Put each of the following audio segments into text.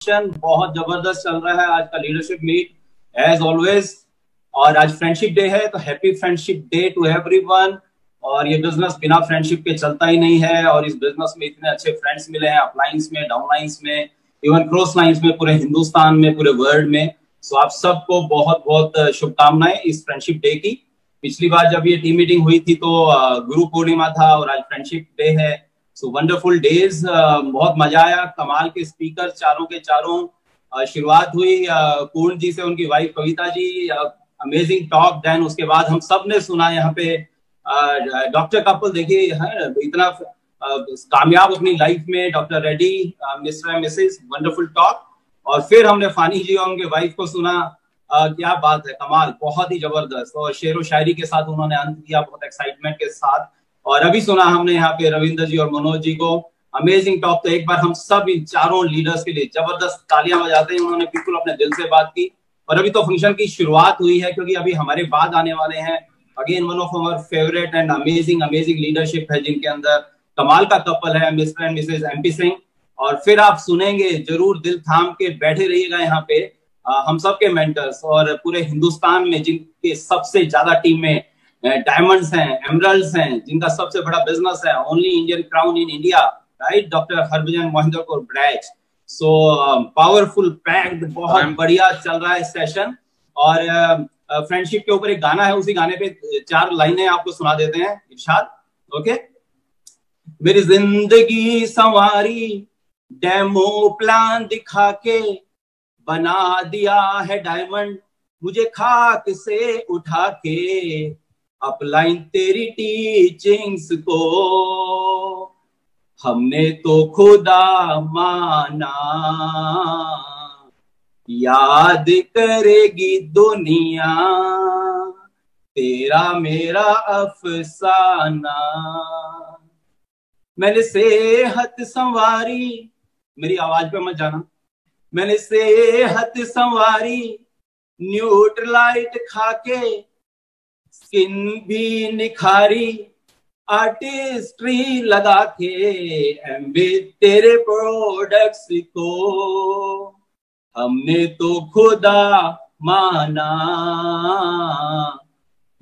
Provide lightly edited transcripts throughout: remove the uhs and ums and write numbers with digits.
बहुत जबरदस्त चल रहा है आज का लीडरशिप मीट एज ऑलवेज। और आज फ्रेंडशिप डे है, तो happy friendship day to everyone. और ये बिजनेस बिना फ्रेंडशिप के चलता ही नहीं है, और इस बिजनेस में इतने अच्छे फ्रेंड्स मिले हैं, अपलाइंस में, डाउनलाइंस में, इवन क्रॉस लाइंस में, पूरे हिंदुस्तान में, पूरे वर्ल्ड में। सो आप सबको बहुत बहुत शुभकामनाएं इस फ्रेंडशिप डे की। पिछली बार जब ये टीम मीटिंग हुई थी तो गुरु पूर्णिमा था और आज फ्रेंडशिप डे है। सो वंडरफुल डेज, बहुत मजा आया। कमाल के स्पीकर चारों के चारों। शुरुआत हुई पूर्ण जी से, उनकी wife Kavita ji, amazing talk. Then उसके बाद हम सब ने सुना यहाँ पे डॉक्टर कपल, देखिए इतना कामयाब अपनी लाइफ में, doctor Reddy, mister and Mrs, wonderful talk. और फिर हमने फानी जी और उनके वाइफ को सुना। क्या बात है, कमाल, बहुत ही जबरदस्त। और शेर व शायरी के साथ उन्होंने अंत किया, बहुत एक्साइटमेंट के साथ। और अभी सुना हमने यहाँ पे रविंद्र जी और मनोज जी को, अमेजिंग टॉक। तो एक बार हम सब इन चारों लीडर्स के लिए जबरदस्त तालियां बजाते हैं। उन्होंने बिल्कुल अपने दिल से बात की। और अभी तो फंक्शन की शुरुआत हुई है, क्योंकि अभी हमारे बाद आने वाले हैं again one of our favourite and amazing leadership है, जिनके अंदर कमाल का कपल है, Mr and Mrs MP Singh. और फिर आप सुनेंगे, जरूर दिल थाम के बैठे रहिएगा यहाँ पे, हम सबके मेंटर्स और पूरे हिंदुस्तान में जिनके सबसे ज्यादा टीम में डायमंड्स हैं, एमरल्ड्स हैं, जिनका सबसे बड़ा बिजनेस है, only Indian crown in India, right, doctor Harbhajan Mohinder Kaur Brach. So powerful packed, बहुत बढ़िया चल रहा है सेशन। और फ्रेंडशिप के ऊपर एक गाना है, उसी गाने पे 4 लाइनें आपको सुना देते हैं, इरशाद। ओके। मेरी जिंदगी संवारी, डेमो प्लान दिखा के बना दिया है डायमंड, मुझे खाक से उठा के अपलाइन तेरी टीचिंग्स को हमने तो खुदा माना, याद करेगी दुनिया तेरा मेरा अफसाना। मैंने सेहत संवारी, मेरी आवाज पे मत जाना, मैंने सेहत संवारी, न्यूट्रलाइट खाके स्किन भी निखारी, आर्टिस्ट्री लगा के एमबी तेरे प्रोडक्ट्स को हमने तो खुदा माना,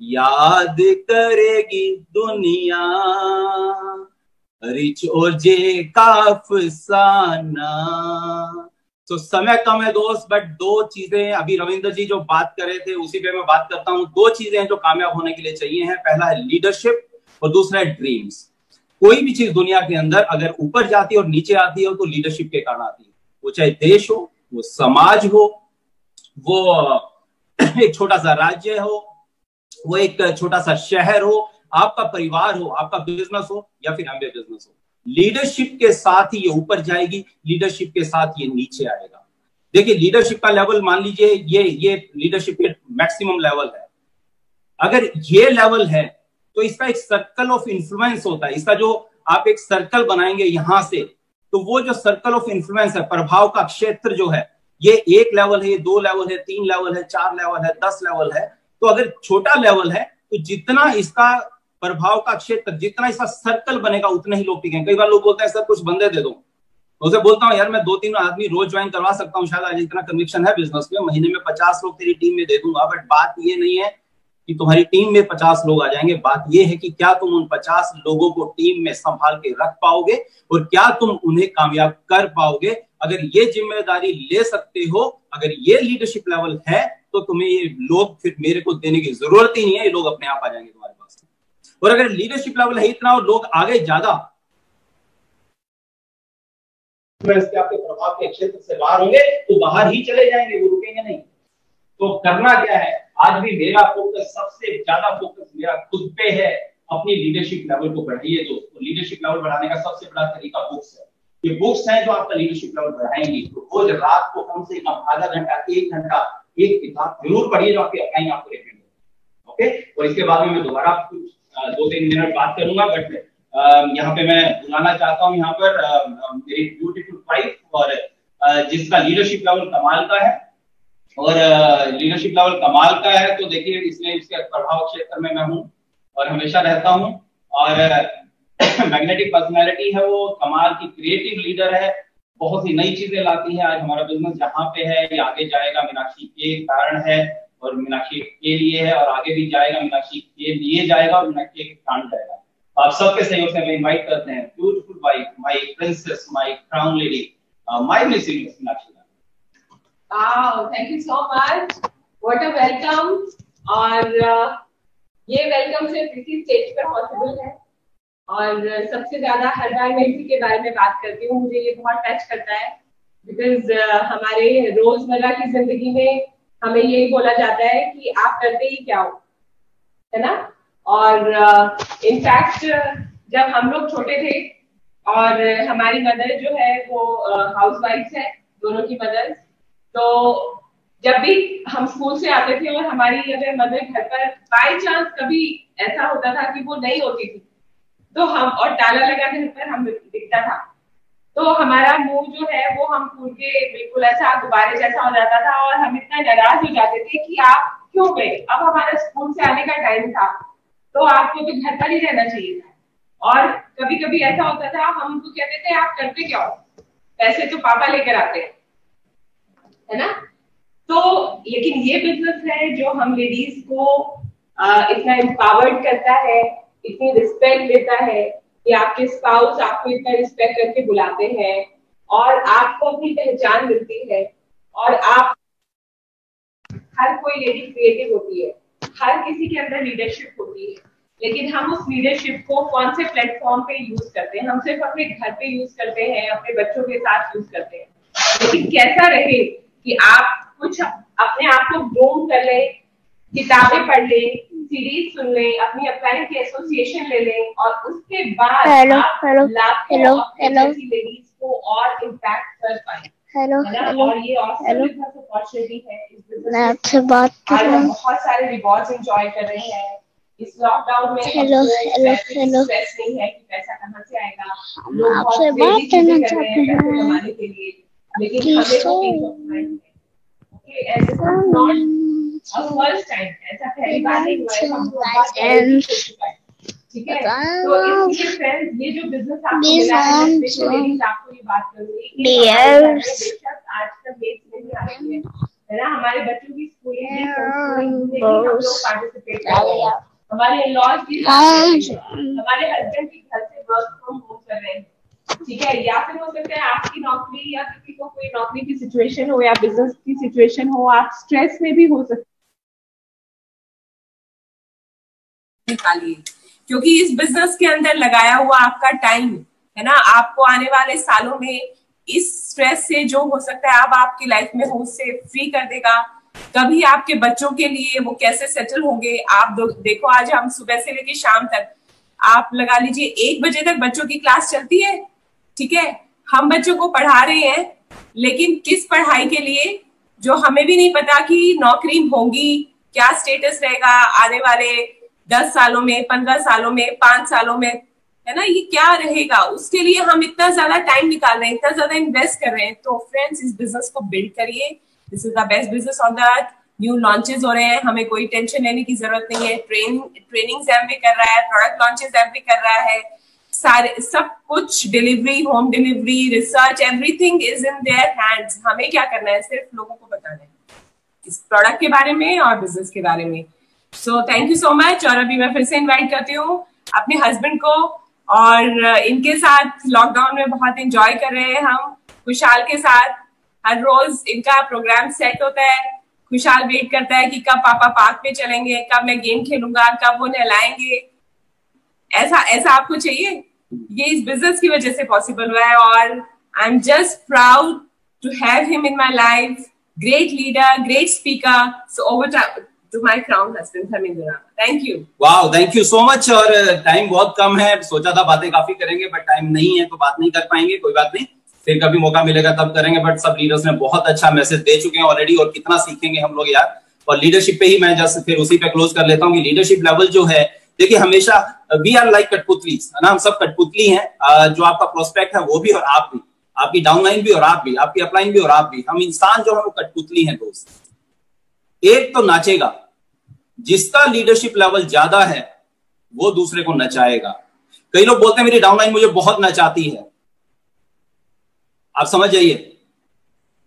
याद करेगी दुनिया रिच और जे का अफसाना। तो समय कम है दोस्त, बट 2 चीजें अभी रविंद्र जी जो बात कर रहे थे उसी पे मैं बात करता हूँ। 2 चीजें हैं जो कामयाब होने के लिए चाहिए हैं। पहला है लीडरशिप और दूसरा है ड्रीम्स। कोई भी चीज दुनिया के अंदर अगर ऊपर जाती है और नीचे आती है तो लीडरशिप के कारण आती है। वो चाहे देश हो, वो समाज हो, वो एक छोटा सा राज्य हो, वो एक छोटा सा शहर हो, आपका परिवार हो, आपका बिजनेस हो या फिर एमबीए बिजनेस हो, लीडरशिप के साथ ही ये ऊपर जाएगी, लीडरशिप के साथ ये नीचे आएगा। देखिए लीडरशिप का लेवल मान लीजिए ये लीडरशिप के मैक्सिमम लेवल है। अगर ये लेवल है तो इसका एक सर्कल ऑफ इन्फ्लुएंस होता है। इसका जो आप एक सर्कल बनाएंगे यहां से, तो वो जो सर्कल ऑफ इन्फ्लुएंस है, प्रभाव का क्षेत्र जो है, ये 1 लेवल है, ये 2 लेवल है, 3 लेवल है, 4 लेवल है, 10 लेवल है। तो अगर छोटा लेवल है तो जितना इसका प्रभाव का क्षेत्र, जितना इसका सर्कल बनेगा, उतने ही लोग टिकेंगे। कई बार लोग बोलते हैं सर कुछ बंदे दे दो, तो उसे बोलता हूँ यार मैं 2-3 आदमी रोज ज्वाइन करवा सकता हूँ, शायद आज इतना कन्विक्शन है बिजनेस में, महीने में 50 लोग तेरी टीम में दे दूंगा। बट बात ये नहीं है कि तुम्हारी टीम में 50 लोग आ जाएंगे, बात ये है कि क्या तुम उन 50 लोगों को टीम में संभाल के रख पाओगे और क्या तुम उन्हें कामयाब कर पाओगे। अगर ये जिम्मेदारी ले सकते हो, अगर ये लीडरशिप लेवल है, तो तुम्हें ये लोग फिर मेरे को देने की जरूरत ही नहीं है, ये लोग अपने आप आ जाएंगे तुम्हारे पास। और अगर लीडरशिप लेवल है इतना और लोग आगे ज्यादा आपके प्रभाव के क्षेत्र से बाहर होंगे तो बाहर ही चले जाएंगे, वो रुकेंगे नहीं। तो करना क्या है, आज भी मेरा फोकस, सबसे ज्यादा फोकस मेरा खुद पे है, अपनी लीडरशिप लेवल को बढ़ाइए दोस्तों। लीडरशिप लेवल बढ़ाने का सबसे बड़ा तरीका बुक्स है। ये बुक्स हैं जो आपका लीडरशिप लेवल बढ़ाएंगी। तो रोज रात को कम से कम आधा घंटा, 1 घंटा एक किताब जरूर पढ़िए जो आपके अपलाइन आपको रेफरेंस हो। ओके। और इसके बाद में मैं दोबारा कुछ 2-3 मिनट बात करूंगा, बट यहाँ पे मैं बुलाना चाहता हूँ यहाँ पर मेरी ब्यूटीफुल वाइफ, और जिसका लीडरशिप लेवल कमाल का है। और लीडरशिप लेवल कमाल का है तो देखिए इसमें इसके प्रभाव क्षेत्र में मैं हूँ और हमेशा रहता हूँ। और मैग्नेटिक पर्सनैलिटी है, वो कमाल की क्रिएटिव लीडर है, बहुत सी नई चीजें लाती है। आज हमारा बिजनेस जहाँ पे है ये आगे जाएगा मीनाक्षी के कारण है, और मीनाक्षी के लिए है, और आगे भी जाएगा, मीनाक्षी के लिए जाएगा और मीनाक्षी के कारण जाएगा। आप सबके सहयोग से हमें इनवाइट करते हैं beautiful wife, my princess, my crown lady, my missing Meenakshi. Wow, thank you so much. What a welcome. और ये वेलकम सिर्फ इसी स्टेज पर पॉसिबल है, और सबसे ज्यादा हर बार मैं इसी के बारे में बात करती हूँ। मुझे ये बहुत टच करता है बिकॉज हमारे रोजमर्रा की जिंदगी में हमें यही बोला जाता है कि आप करते ही क्या हो, है ना। और इनफैक्ट जब हम लोग छोटे थे और हमारी मदर जो है वो हाउसवाइफ है, दोनों की मदर्स, तो जब भी हम स्कूल से आते थे और हमारी अगर मदर घर पर बाय चांस कभी ऐसा होता था कि वो नहीं होती थी, तो हम, और ताला लगा घर पर हम दिखता था, तो हमारा मुंह जो है वो हम फूल के बिल्कुल ऐसा गुब्बारे जैसा हो जाता था, और हम इतना नाराज हो जाते थे कि आप क्यों गए, अब हमारा स्कूल से आने का टाइम था, तो आपको तो घर पर ही रहना चाहिए था। और कभी कभी ऐसा होता था, हम उनको कहते थे आप करते क्या हो, पैसे तो पापा लेकर आते हैं, है ना। तो लेकिन ये बिजनेस है जो हम लेडीज को इतना एम्पावर्ड करता है, इतनी रिस्पेक्ट देता है कि आपके स्पाउस आपको इतना रिस्पेक्ट करके बुलाते हैं, और आपको अपनी पहचान मिलती है। और आप, हर कोई लेडी क्रिएटिव होती है, हर किसी के अंदर लीडरशिप होती है, लेकिन हम उस लीडरशिप को कौन से प्लेटफॉर्म पे यूज करते हैं? हम सिर्फ अपने घर पे यूज करते हैं, अपने बच्चों के साथ यूज करते हैं, लेकिन कैसा रहे कि आप कुछ अपने आप को ग्रूम कर ले, किताबें पढ़ ले, सीरीज सुन ले, अपनी अपलाइन की एसोसिएशन ले ले, और उसके बाद आप लाखों अपनी लेडीज को और इम्पैक्ट कर पाए। और ये अपॉर्चुनिटी है इस बिजनेस में। आपसे बात कर रहे हैं, बहुत सारे रिवॉर्ड्स एंजॉय कर रहे हैं इस लॉकडाउन में। स्ट्रेस नहीं है कि पैसा कहाँ से आएगा, लोग आपसे बात करना चाहते हैं पैसे कमाने के लिए, लेकिन हमें वो पीस ऑफ माइंड है। Okay, and this is not a first time, ऐसा पहली बार नहीं हुआ है, हम बहुत पहले हो चुका है, ठीक है। तो इसलिए फ्रेंड्स, ये जो बिजनेस आपको मिला है, स्पेशली लेडीज आपको ये बात करूंगी कि बेशक आजकल बेच नहीं आ रही है ना, हमारे बच्चों की स्कूलिंग भी हम लोग पार्टिसिपेट कर रहे हैं, हमारे इन-लॉज भी, हमारे हस्बैंड भी घर से वर्क फ्रॉम होम कर रहे हैं, ठीक है। या फिर हो सकता है आपकी नौकरी या किसी को कोई नौकरी की सिचुएशन हो या बिजनेस की सिचुएशन हो, आप स्ट्रेस में भी हो सकते निकालिए, क्योंकि इस बिजनेस के अंदर लगाया हुआ आपका टाइम है ना, आपको आने वाले सालों में इस स्ट्रेस से जो हो सकता है अब आपकी लाइफ में हो, उससे फ्री कर देगा। कभी आपके बच्चों के लिए वो कैसे सेटल होंगे, आप देखो आज हम सुबह से लेकर शाम तक, आप लगा लीजिए 1 बजे तक बच्चों की क्लास चलती है, ठीक है। हम बच्चों को पढ़ा रहे हैं, लेकिन किस पढ़ाई के लिए, जो हमें भी नहीं पता कि नौकरी होगी, क्या स्टेटस रहेगा आने वाले 10 सालों में, 15 सालों में, 5 सालों में, है ना, ये क्या रहेगा, उसके लिए हम इतना ज्यादा टाइम निकाल रहे हैं, इतना ज्यादा इन्वेस्ट कर रहे हैं। तो फ्रेंड्स, इस बिजनेस को बिल्ड करिए, this is the best business on the earth. New launches हो रहे हैं, हमें कोई टेंशन लेने की जरूरत नहीं है। ट्रेनिंग एमवे कर रहा है, प्रोडक्ट लॉन्चेस एमवे कर रहा है, सारे सब कुछ, delivery, home delivery, research, everything is in their hands. हमें क्या करना है, सिर्फ लोगों को बताना है इस प्रोडक्ट के बारे में और बिजनेस के बारे में। So thank you so much. और अभी मैं फिर से इन्वाइट करती हूँ अपने हस्बैंड को, और इनके साथ लॉकडाउन में बहुत एंजॉय कर रहे हैं हम, खुशहाल के साथ। हर रोज इनका प्रोग्राम सेट होता है, खुशहाल वेट करता है कि कब पापा पार्क में चलेंगे, कब मैं गेम खेलूंगा, कब वो नहलाएंगे। ऐसा आपको चाहिए, ये इस बिजनेस की वजह से पॉसिबल हुआ है, और I am just proud to have him in my life. Great leader, great speaker. So over to my crown husband Dharmendra Rana. Thank you. Wow, thank you so much. और टाइम बहुत कम है, सोचा था बातें काफी करेंगे, बट टाइम नहीं है तो बात नहीं कर पाएंगे। कोई बात नहीं, फिर कभी मौका मिलेगा तब करेंगे। बट सब लीडर्स ने बहुत अच्छा मैसेज दे चुके हैं ऑलरेडी, और कितना सीखेंगे हम लोग यार। और लीडरशिप पे ही मैं जस्ट फिर उसी पे क्लोज कर लेता हूँ कि लीडरशिप लेवल जो है, देखिए हमेशा वी आर लाइक कठपुतलीज, है ना, हम सब कठपुतली हैं। जो आपका प्रोस्पेक्ट है वो भी, और आप भी, आपकी डाउनलाइन भी और आप भी, आपकी अपलाइन भी और आप भी, हम इंसान जो है वो कठपुतली हैं दोस्त। एक तो नाचेगा, जिसका लीडरशिप लेवल ज्यादा है वो दूसरे को नचाएगा। कई लोग बोलते हैं मेरी डाउनलाइन मुझे बहुत नचाती है, आप समझ जाइए,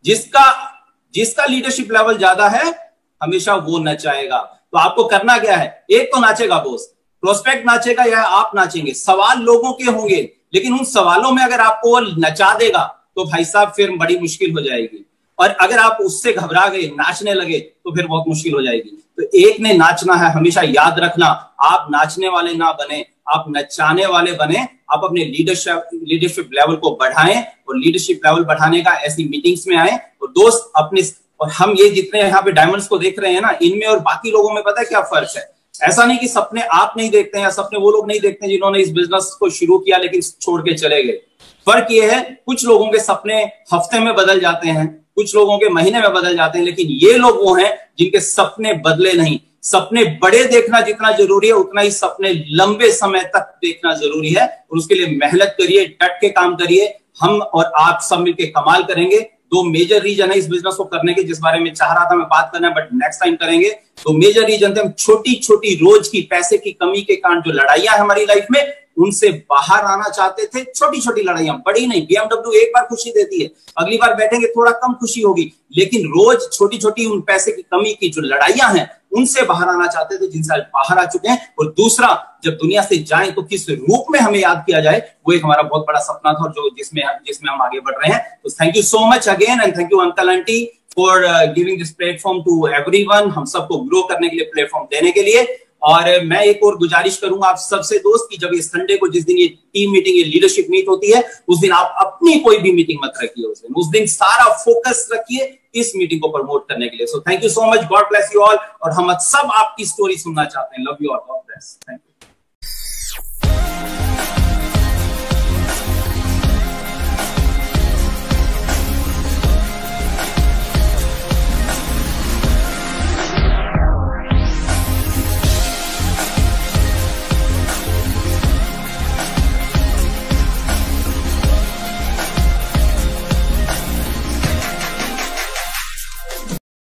जिसका लीडरशिप लेवल ज्यादा है हमेशा वो नचाएगा। तो आपको करना क्या है, एक तो नाचेगा बॉस, प्रोस्पेक्ट नाचेगा या आप नाचेंगे, सवाल लोगों के होंगे, लेकिन उन सवालों में अगर आपको वो नचा देगा तो भाई साहब फिर बड़ी मुश्किल हो जाएगी। और अगर आप उससे घबरा गए, नाचने लगे, तो फिर बहुत मुश्किल हो जाएगी। तो एक ने नाचना है, हमेशा याद रखना, आप नाचने वाले ना बने, आप नचाने वाले बने। आप अपने लीडरशिप लेवल को बढ़ाएं, और लीडरशिप लेवल बढ़ाने का ऐसी मीटिंग्स में आए। और दोस्त अपने, और हम ये जितने यहाँ पे डायमंड्स को देख रहे हैं ना, इनमें और बाकी लोगों में पता है क्या फर्क है? ऐसा नहीं कि सपने आप नहीं देखते हैं या सपने वो लोग नहीं देखते हैं जिन्होंने इस बिजनेस को शुरू किया लेकिन छोड़ के चले गए। फर्क ये है, कुछ लोगों के सपने हफ्ते में बदल जाते हैं, कुछ लोगों के महीने में बदल जाते हैं, लेकिन ये लोग वो हैं जिनके सपने बदले नहीं। सपने बड़े देखना जितना जरूरी है, उतना ही सपने लंबे समय तक देखना जरूरी है, और उसके लिए मेहनत करिए, डट के काम करिए। हम और आप सब मिलकर कमाल करेंगे। दो मेजर रीजन है इस बिजनेस को करने के, जिस बारे में चाह रहा था मैं बात करना, बट नेक्स्ट टाइम करेंगे। तो मेजर रीजन थे, हम छोटी छोटी रोज की पैसे की कमी के कारण जो लड़ाइयां हमारी लाइफ में, उनसे बाहर आना चाहते थे। छोटी छोटी लड़ाइयां, बड़ी नहीं। BMW एक बार खुशी देती है, अगली बार बैठेंगे थोड़ा कम खुशी होगी, लेकिन रोज छोटी छोटी उन पैसे की कमी की जो लड़ाइयां हैं उनसे बाहर आना चाहते थे, जिनसे बाहर आ चुके हैं। और दूसरा, जब दुनिया से जाएं तो किस रूप में हमें याद किया जाए, वो एक हमारा बहुत बड़ा सपना था, और जो जिसमें हम आगे बढ़ रहे हैं। तो thank you so much again, and thank you uncle aunty for giving this platform to everyone, हम सबको ग्रो करने के लिए प्लेटफॉर्म देने के लिए। और मैं एक और गुजारिश करूंगा आप सबसे दोस्त की, जब ये संडे को, जिस दिन ये टीम मीटिंग, ये लीडरशिप मीट होती है, उस दिन आप अपनी कोई भी मीटिंग मत रखिए। उस दिन सारा फोकस रखिए इस मीटिंग को प्रमोट करने के लिए। So thank you so much, God bless you all. और हम सब आपकी स्टोरी सुनना चाहते हैं। Love you all, God bless, thank you.